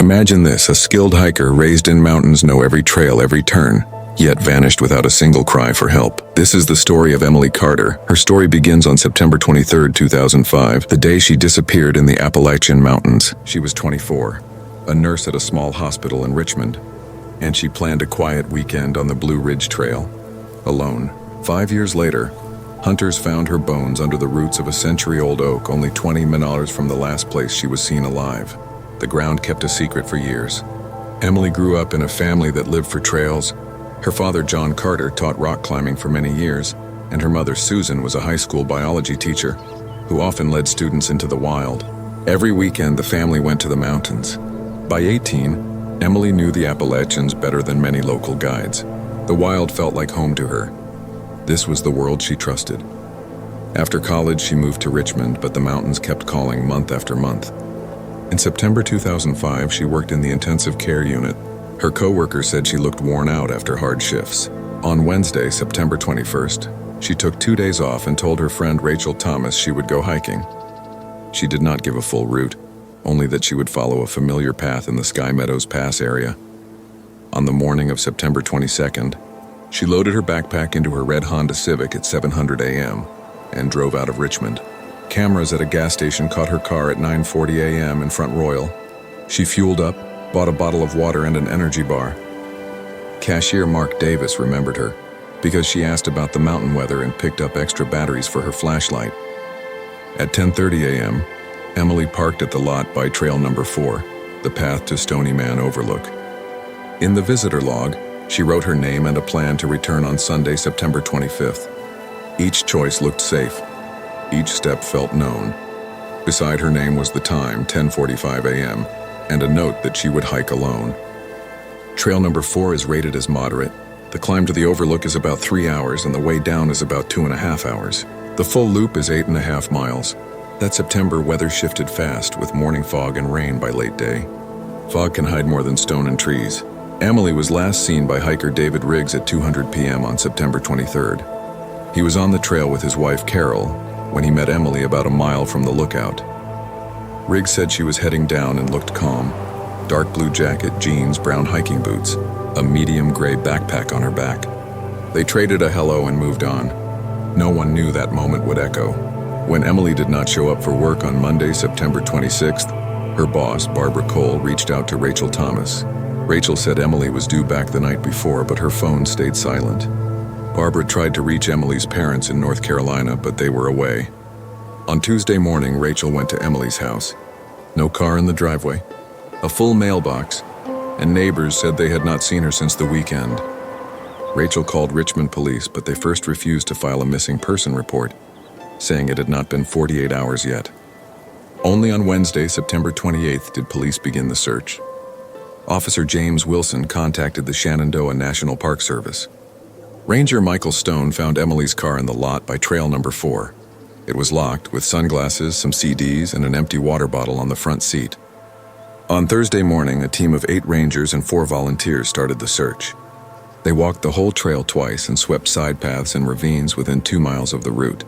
Imagine this, a skilled hiker raised in mountains, know every trail, every turn, yet vanished without a single cry for help. This is the story of Emily Carter. Her story begins on September 23, 2005, the day she disappeared in the Appalachian Mountains. She was 24, a nurse at a small hospital in Richmond, and she planned a quiet weekend on the Blue Ridge Trail, alone. 5 years later, hunters found her bones under the roots of a century-old oak, only 20 miles from the last place she was seen alive. The ground kept a secret for years. Emily grew up in a family that lived for trails. Her father, John Carter, taught rock climbing for many years, and her mother, Susan, was a high school biology teacher who often led students into the wild. Every weekend, the family went to the mountains. By 18, Emily knew the Appalachians better than many local guides. The wild felt like home to her. This was the world she trusted. After college, she moved to Richmond, but the mountains kept calling month after month. In September 2005, she worked in the intensive care unit. Her coworker said she looked worn out after hard shifts. On Wednesday, September 21st, she took 2 days off and told her friend Rachel Thomas she would go hiking. She did not give a full route, only that she would follow a familiar path in the Sky Meadows Pass area. On the morning of September 22nd, she loaded her backpack into her red Honda Civic at 7:00 a.m. and drove out of Richmond. Cameras at a gas station caught her car at 9:40 a.m. in Front Royal. She fueled up, bought a bottle of water and an energy bar. Cashier Mark Davis remembered her because she asked about the mountain weather and picked up extra batteries for her flashlight. At 10:30 a.m., Emily parked at the lot by trail number 4, the path to Stony Man Overlook. In the visitor log, she wrote her name and a plan to return on Sunday, September 25th. Each choice looked safe. Each step felt known. Beside her name was the time, 10:45 a.m., and a note that she would hike alone. Trail number 4 is rated as moderate. The climb to the overlook is about 3 hours, and the way down is about 2.5 hours. The full loop is 8.5 miles. That September, weather shifted fast, with morning fog and rain by late day. Fog can hide more than stone and trees. Emily was last seen by hiker David Riggs at 2:00 p.m. on September 23rd. He was on the trail with his wife Carol when he met Emily about a mile from the lookout. Riggs said she was heading down and looked calm. Dark blue jacket, jeans, brown hiking boots, a medium gray backpack on her back. They traded a hello and moved on. No one knew that moment would echo. When Emily did not show up for work on Monday, September 26th, her boss, Barbara Cole, reached out to Rachel Thomas. Rachel said Emily was due back the night before, but her phone stayed silent. Barbara tried to reach Emily's parents in North Carolina, but they were away. On Tuesday morning, Rachel went to Emily's house. No car in the driveway, a full mailbox, and neighbors said they had not seen her since the weekend. Rachel called Richmond police, but they first refused to file a missing person report, saying it had not been 48 hours yet. Only on Wednesday, September 28th, did police begin the search. Officer James Wilson contacted the Shenandoah National Park Service. Ranger Michael Stone found Emily's car in the lot by trail number 4. It was locked, with sunglasses, some CDs, and an empty water bottle on the front seat. On Thursday morning, a team of 8 rangers and 4 volunteers started the search. They walked the whole trail twice and swept side paths and ravines within 2 miles of the route.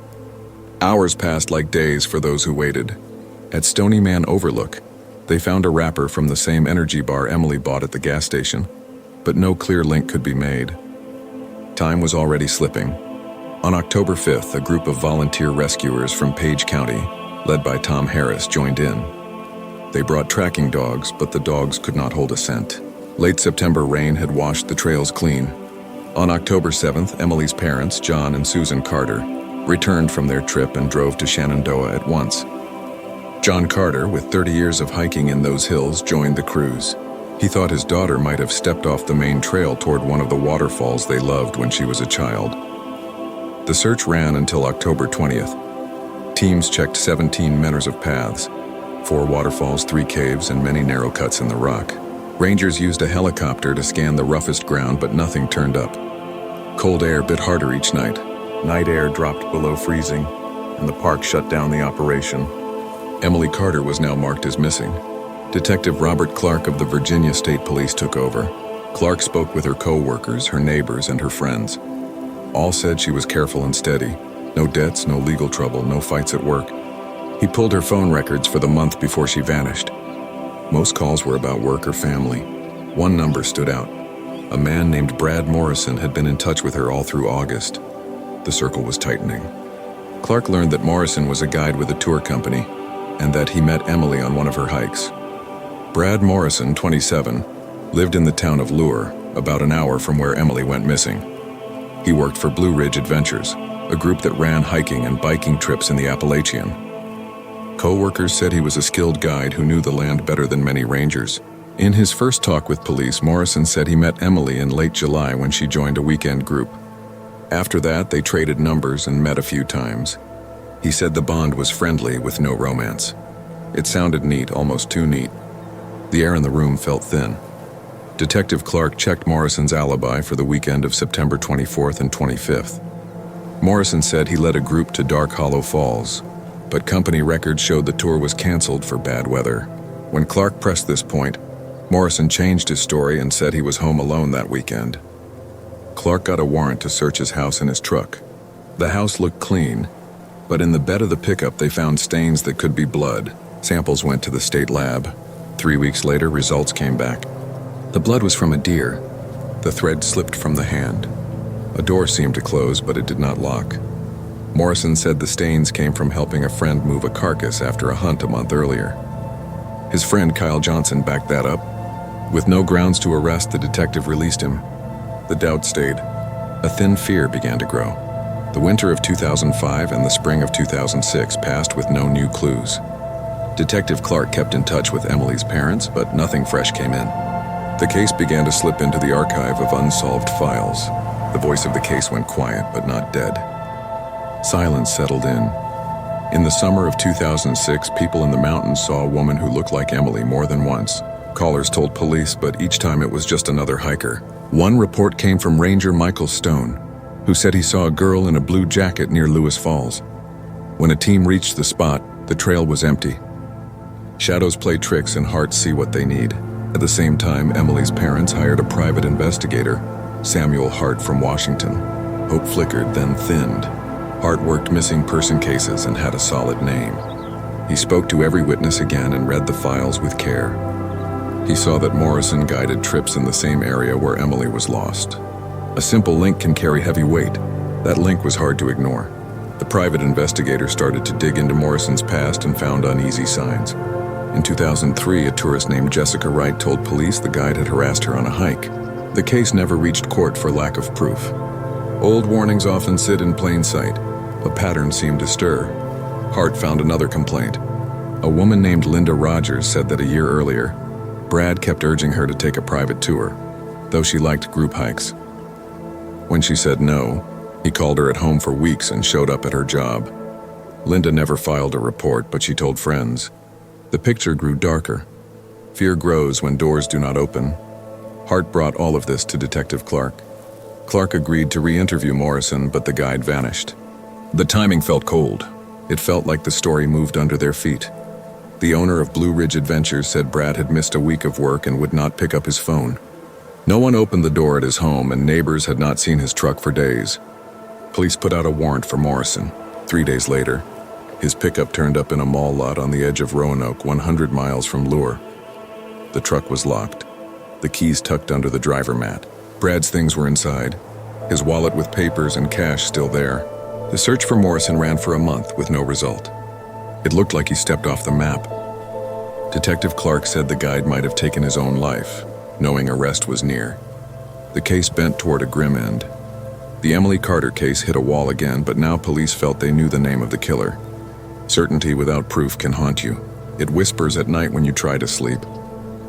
Hours passed like days for those who waited. At Stony Man Overlook, they found a wrapper from the same energy bar Emily bought at the gas station, but no clear link could be made. Time was already slipping. On October 5th, a group of volunteer rescuers from Page County, led by Tom Harris, joined in. They brought tracking dogs, but the dogs could not hold a scent. Late September rain had washed the trails clean. On October 7th, Emily's parents, John and Susan Carter, returned from their trip and drove to Shenandoah at once. John Carter, with 30 years of hiking in those hills, joined the cruise. He thought his daughter might have stepped off the main trail toward one of the waterfalls they loved when she was a child. The search ran until October 20th. Teams checked 17 meters of paths, 4 waterfalls, 3 caves, and many narrow cuts in the rock. Rangers used a helicopter to scan the roughest ground, but nothing turned up. Cold air bit harder each night. Night air dropped below freezing, and the park shut down the operation. Emily Carter was now marked as missing. Detective Robert Clark of the Virginia State Police took over. Clark spoke with her co-workers, her neighbors, and her friends. All said she was careful and steady. No debts, no legal trouble, no fights at work. He pulled her phone records for the month before she vanished. Most calls were about work or family. One number stood out. A man named Brad Morrison had been in touch with her all through August. The circle was tightening. Clark learned that Morrison was a guide with a tour company and that he met Emily on one of her hikes. Brad Morrison, 27, lived in the town of Lure, about an hour from where Emily went missing. He worked for Blue Ridge Adventures, a group that ran hiking and biking trips in the Appalachian. Co-workers said he was a skilled guide who knew the land better than many rangers. In his first talk with police, Morrison said he met Emily in late July when she joined a weekend group. After that, they traded numbers and met a few times. He said the bond was friendly with no romance. It sounded neat, almost too neat. The air in the room felt thin. Detective Clark checked Morrison's alibi for the weekend of September 24th and 25th. Morrison said he led a group to Dark Hollow Falls, but company records showed the tour was canceled for bad weather. When Clark pressed this point, Morrison changed his story and said he was home alone that weekend. Clark got a warrant to search his house and his truck. The house looked clean, but in the bed of the pickup they found stains that could be blood. Samples went to the state lab. 3 weeks later, results came back. The blood was from a deer. The thread slipped from the hand. A door seemed to close, but it did not lock. Morrison said the stains came from helping a friend move a carcass after a hunt a month earlier. His friend Kyle Johnson backed that up. With no grounds to arrest, the detective released him. The doubt stayed. A thin fear began to grow. The winter of 2005 and the spring of 2006 passed with no new clues. Detective Clark kept in touch with Emily's parents, but nothing fresh came in. The case began to slip into the archive of unsolved files. The voice of the case went quiet, but not dead. Silence settled in. In the summer of 2006, people in the mountains saw a woman who looked like Emily more than once. Callers told police, but each time it was just another hiker. One report came from Ranger Michael Stone, who said he saw a girl in a blue jacket near Lewis Falls. When a team reached the spot, the trail was empty. Shadows play tricks and hearts see what they need. At the same time, Emily's parents hired a private investigator, Samuel Hart from Washington. Hope flickered, then thinned. Hart worked missing person cases and had a solid name. He spoke to every witness again and read the files with care. He saw that Morrison guided trips in the same area where Emily was lost. A simple link can carry heavy weight. That link was hard to ignore. The private investigator started to dig into Morrison's past and found uneasy signs. In 2003, a tourist named Jessica Wright told police the guide had harassed her on a hike. The case never reached court for lack of proof. Old warnings often sit in plain sight. A pattern seemed to stir. Hart found another complaint. A woman named Linda Rogers said that a year earlier, Brad kept urging her to take a private tour, though she liked group hikes. When she said no, he called her at home for weeks and showed up at her job. Linda never filed a report, but she told friends. The picture grew darker. Fear grows when doors do not open. Hart brought all of this to Detective Clark. Clark agreed to re-interview Morrison, but the guide vanished. The timing felt cold. It felt like the story moved under their feet. The owner of Blue Ridge Adventures said Brad had missed a week of work and would not pick up his phone. No one opened the door at his home, and neighbors had not seen his truck for days. Police put out a warrant for Morrison. 3 days later, his pickup turned up in a mall lot on the edge of Roanoke, 100 miles from Lure. The truck was locked, the keys tucked under the driver mat. Brad's things were inside, his wallet with papers and cash still there. The search for Morrison ran for a month with no result. It looked like he stepped off the map. Detective Clark said the guide might have taken his own life, knowing arrest was near. The case bent toward a grim end. The Emily Carter case hit a wall again, but now police felt they knew the name of the killer. Certainty without proof can haunt you. It whispers at night when you try to sleep.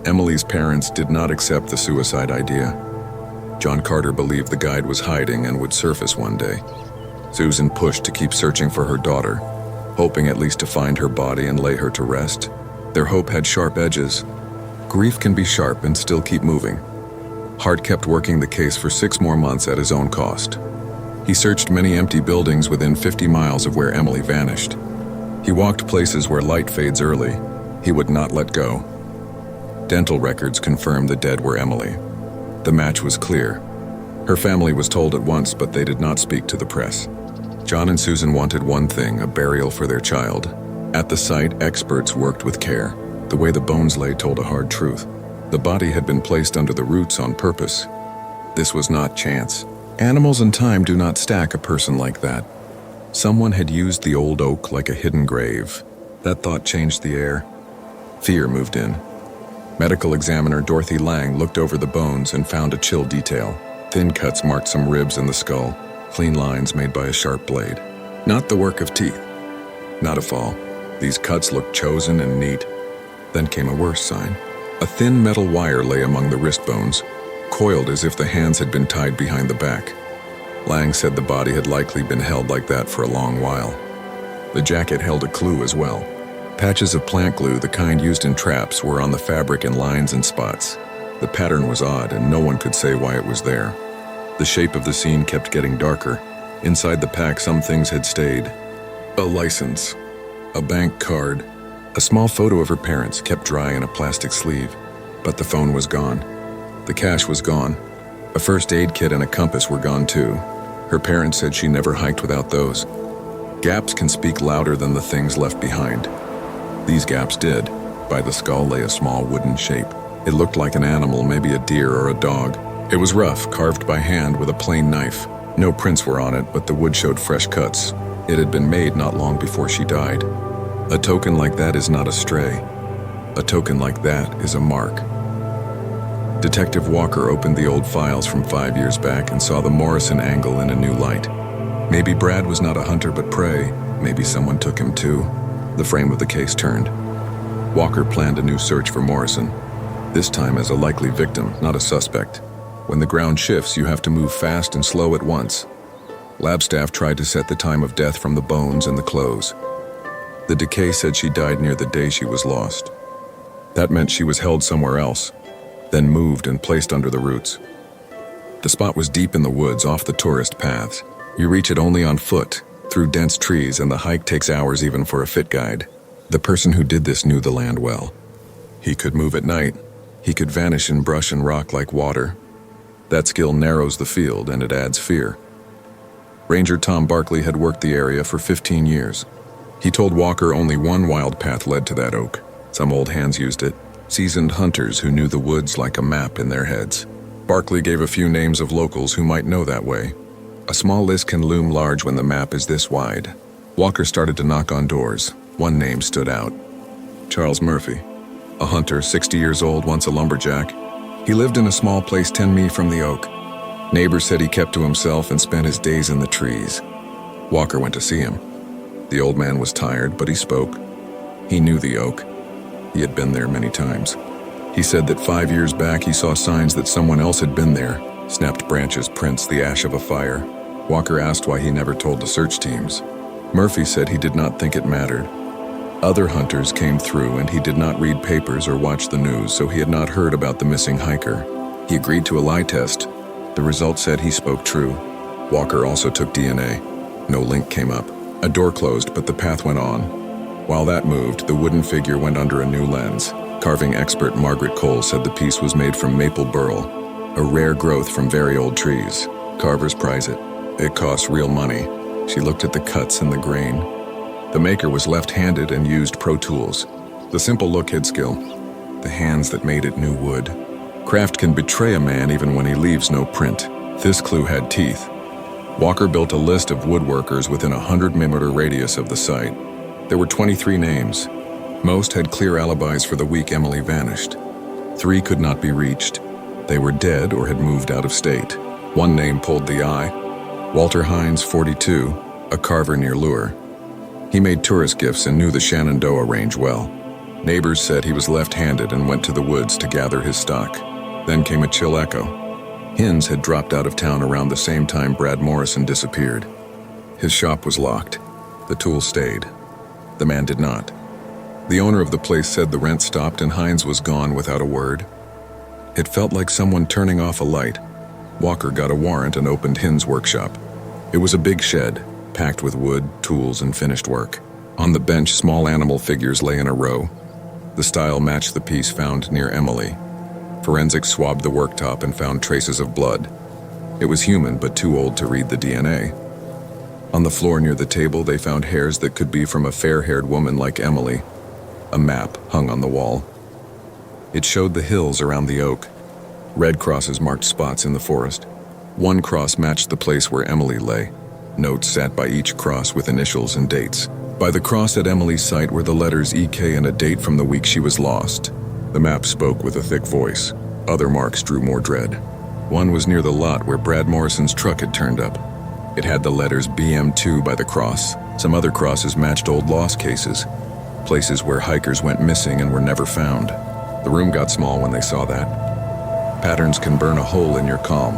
Emily's parents did not accept the suicide idea. John Carter believed the guide was hiding and would surface one day. Susan pushed to keep searching for her daughter, hoping at least to find her body and lay her to rest. Their hope had sharp edges. Grief can be sharp and still keep moving. Hart kept working the case for 6 more months at his own cost. He searched many empty buildings within 50 miles of where Emily vanished. He walked places where light fades early. He would not let go. Dental records confirmed the dead were Emily. The match was clear. Her family was told at once, but they did not speak to the press. John and Susan wanted one thing, a burial for their child. At the site, experts worked with care. The way the bones lay told a hard truth. The body had been placed under the roots on purpose. This was not chance. Animals and time do not stack a person like that. Someone had used the old oak like a hidden grave. That thought changed the air. Fear moved in. Medical examiner Dorothy Lang looked over the bones and found a chill detail. Thin cuts marked some ribs in the skull, clean lines made by a sharp blade. Not the work of teeth. Not a fall. These cuts looked chosen and neat. Then came a worse sign. A thin metal wire lay among the wrist bones, coiled as if the hands had been tied behind the back. Lang said the body had likely been held like that for a long while. The jacket held a clue as well. Patches of plant glue, the kind used in traps, were on the fabric in lines and spots. The pattern was odd, and no one could say why it was there. The shape of the scene kept getting darker. Inside the pack, some things had stayed. A license, a bank card, a small photo of her parents kept dry in a plastic sleeve. But the phone was gone. The cash was gone. A first aid kit and a compass were gone too. Her parents said she never hiked without those. Gaps can speak louder than the things left behind. These gaps did. By the skull lay a small wooden shape. It looked like an animal, maybe a deer or a dog. It was rough, carved by hand with a plain knife. No prints were on it, but the wood showed fresh cuts. It had been made not long before she died. A token like that is not a stray. A token like that is a mark. Detective Walker opened the old files from 5 years back and saw the Morrison angle in a new light. Maybe Brad was not a hunter but prey. Maybe someone took him too. The frame of the case turned. Walker planned a new search for Morrison, this time as a likely victim, not a suspect. When the ground shifts, you have to move fast and slow at once. Lab staff tried to set the time of death from the bones and the clothes. The decay said she died near the day she was lost. That meant she was held somewhere else, then moved and placed under the roots. The spot was deep in the woods, off the tourist paths. You reach it only on foot, through dense trees, and the hike takes hours even for a fit guide. The person who did this knew the land well. He could move at night. He could vanish in brush and rock like water. That skill narrows the field, and it adds fear. Ranger Tom Barkley had worked the area for 15 years. He told Walker only one wild path led to that oak. Some old hands used it, seasoned hunters who knew the woods like a map in their heads. Barkley gave a few names of locals who might know that way. A small list can loom large when the map is this wide. Walker started to knock on doors. One name stood out. Charles Murphy. A hunter, 60 years old, once a lumberjack. He lived in a small place 10 mi from the oak. Neighbors said he kept to himself and spent his days in the trees. Walker went to see him. The old man was tired, but he spoke. He knew the oak. He had been there many times. He said that 5 years back he saw signs that someone else had been there. Snapped branches, prints, the ash of a fire. Walker asked why he never told the search teams. Murphy said he did not think it mattered. Other hunters came through and he did not read papers or watch the news, so he had not heard about the missing hiker. He agreed to a lie test. The result said he spoke true. Walker also took DNA. No link came up. A door closed, but the path went on. While that moved, the wooden figure went under a new lens. Carving expert Margaret Cole said the piece was made from maple burl, a rare growth from very old trees. Carvers prize it. It costs real money. She looked at the cuts and the grain. The maker was left-handed and used Pro Tools. The simple look hid skill. The hands that made it knew wood. Craft can betray a man even when he leaves no print. This clue had teeth. Walker built a list of woodworkers within a 100-meter radius of the site. There were 23 names. Most had clear alibis for the week Emily vanished. 3 could not be reached. They were dead or had moved out of state. One name pulled the eye. Walter Hines, 42, a carver near Lure. He made tourist gifts and knew the Shenandoah Range well. Neighbors said he was left-handed and went to the woods to gather his stock. Then came a chill echo. Hines had dropped out of town around the same time Brad Morrison disappeared. His shop was locked. The tools stayed. The man did not. The owner of the place said the rent stopped and Hines was gone without a word. It felt like someone turning off a light. Walker got a warrant and opened Hines' workshop. It was a big shed, packed with wood, tools, and finished work. On the bench, small animal figures lay in a row. The style matched the piece found near Emily. Forensics swabbed the worktop and found traces of blood. It was human, but too old to read the DNA. On the floor near the table, they found hairs that could be from a fair-haired woman like Emily. A map hung on the wall. It showed the hills around the oak. Red crosses marked spots in the forest. One cross matched the place where Emily lay. Notes sat by each cross with initials and dates. By the cross at Emily's site were the letters EK and a date from the week she was lost. The map spoke with a thick voice. Other marks drew more dread. One was near the lot where Brad Morrison's truck had turned up. It had the letters BM2 by the cross. Some other crosses matched old lost cases, places where hikers went missing and were never found. The room got small when they saw that. Patterns can burn a hole in your calm.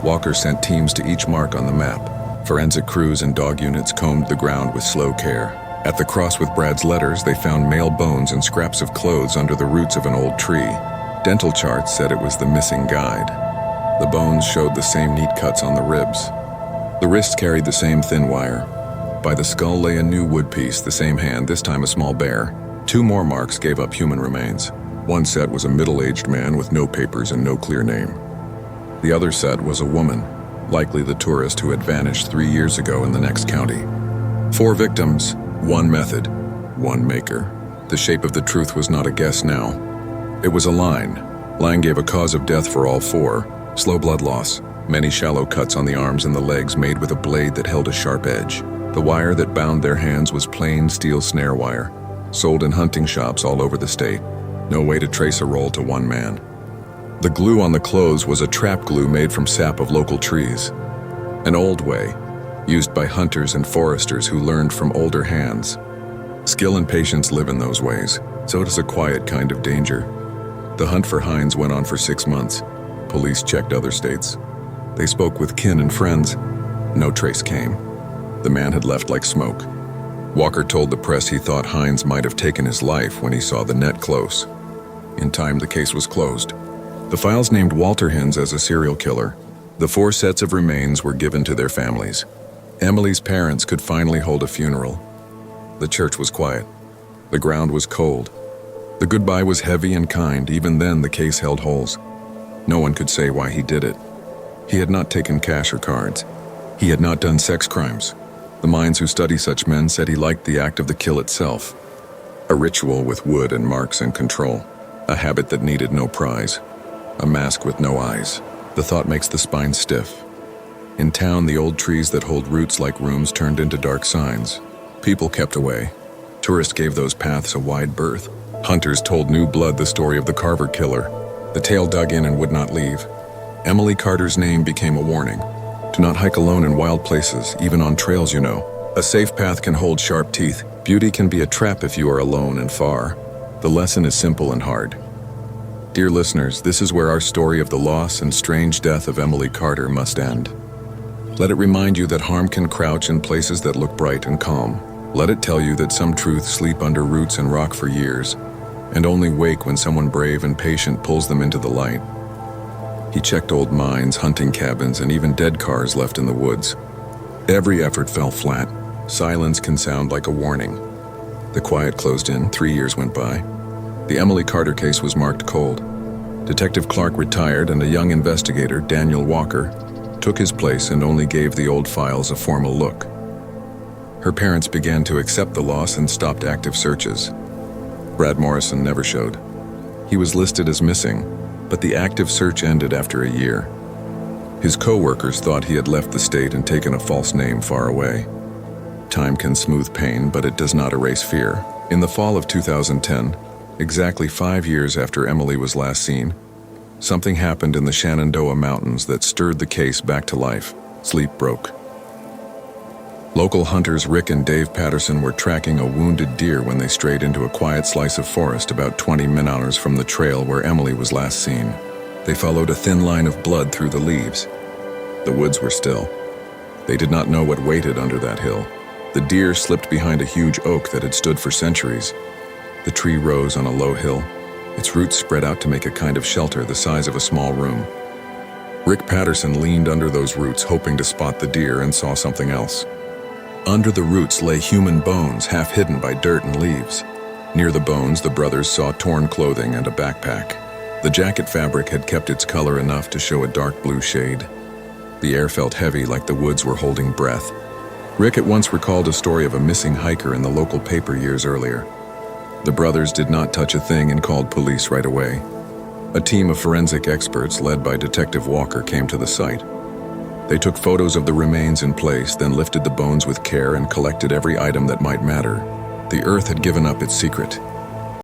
Walker sent teams to each mark on the map. Forensic crews and dog units combed the ground with slow care. At the cross with Brad's letters, they found male bones and scraps of clothes under the roots of an old tree. Dental charts said it was the missing guide. The bones showed the same neat cuts on the ribs. The wrists carried the same thin wire. By the skull lay a new wood piece, the same hand, this time a small bear. Two more marks gave up human remains. One set was a middle-aged man with no papers and no clear name. The other set was a woman, likely the tourist who had vanished 3 years ago in the next county. 4 victims, 1 method, 1 maker. The shape of the truth was not a guess now. It was a line. Line gave a cause of death for all 4. Slow blood loss. Many shallow cuts on the arms and the legs made with a blade that held a sharp edge. The wire that bound their hands was plain steel snare wire, sold in hunting shops all over the state. No way to trace a roll to one man. The glue on the clothes was a trap glue made from sap of local trees. An old way, used by hunters and foresters who learned from older hands. Skill and patience live in those ways. So does a quiet kind of danger. The hunt for Hines went on for 6 months. Police checked other states. They spoke with kin and friends. No trace came. The man had left like smoke. Walker told the press he thought Hines might have taken his life when he saw the net close. In time, the case was closed. The files named Walter Hines as a serial killer. The 4 sets of remains were given to their families. Emily's parents could finally hold a funeral. The church was quiet. The ground was cold. The goodbye was heavy and kind. Even then, the case held holes. No one could say why he did it. He had not taken cash or cards. He had not done sex crimes. The minds who study such men said he liked the act of the kill itself. A ritual with wood and marks and control. A habit that needed no prize. A mask with no eyes. The thought makes the spine stiff. In town, the old trees that hold roots like rooms turned into dark signs. People kept away. Tourists gave those paths a wide berth. Hunters told new blood the story of the Carver killer. The tale dug in and would not leave. Emily Carter's name became a warning. Do not hike alone in wild places, even on trails you know. A safe path can hold sharp teeth. Beauty can be a trap if you are alone and far. The lesson is simple and hard. Dear listeners, this is where our story of the loss and strange death of Emily Carter must end. Let it remind you that harm can crouch in places that look bright and calm. Let it tell you that some truths sleep under roots and rock for years, and only wake when someone brave and patient pulls them into the light. He checked old mines, hunting cabins, and even dead cars left in the woods. Every effort fell flat. Silence can sound like a warning. The quiet closed in. 3 years went by. The Emily Carter case was marked cold. Detective Clark retired, and a young investigator, Daniel Walker, took his place and only gave the old files a formal look. Her parents began to accept the loss and stopped active searches. Brad Morrison never showed. He was listed as missing, but the active search ended after a year. His co-workers thought he had left the state and taken a false name far away. Time can smooth pain, but it does not erase fear. In the fall of 2010, exactly 5 years after Emily was last seen, something happened in the Shenandoah Mountains that stirred the case back to life. Sleep broke. Local hunters Rick and Dave Patterson were tracking a wounded deer when they strayed into a quiet slice of forest about 20 minutes from the trail where Emily was last seen. They followed a thin line of blood through the leaves. The woods were still. They did not know what waited under that hill. The deer slipped behind a huge oak that had stood for centuries. The tree rose on a low hill. Its roots spread out to make a kind of shelter the size of a small room. Rick Patterson leaned under those roots, hoping to spot the deer, and saw something else. Under the roots lay human bones, half hidden by dirt and leaves. Near the bones, the brothers saw torn clothing and a backpack. The jacket fabric had kept its color enough to show a dark blue shade. The air felt heavy, like the woods were holding breath. Rick at once recalled a story of a missing hiker in the local paper years earlier. The brothers did not touch a thing and called police right away. A team of forensic experts led by Detective Walker came to the site. They took photos of the remains in place, then lifted the bones with care and collected every item that might matter. The earth had given up its secret.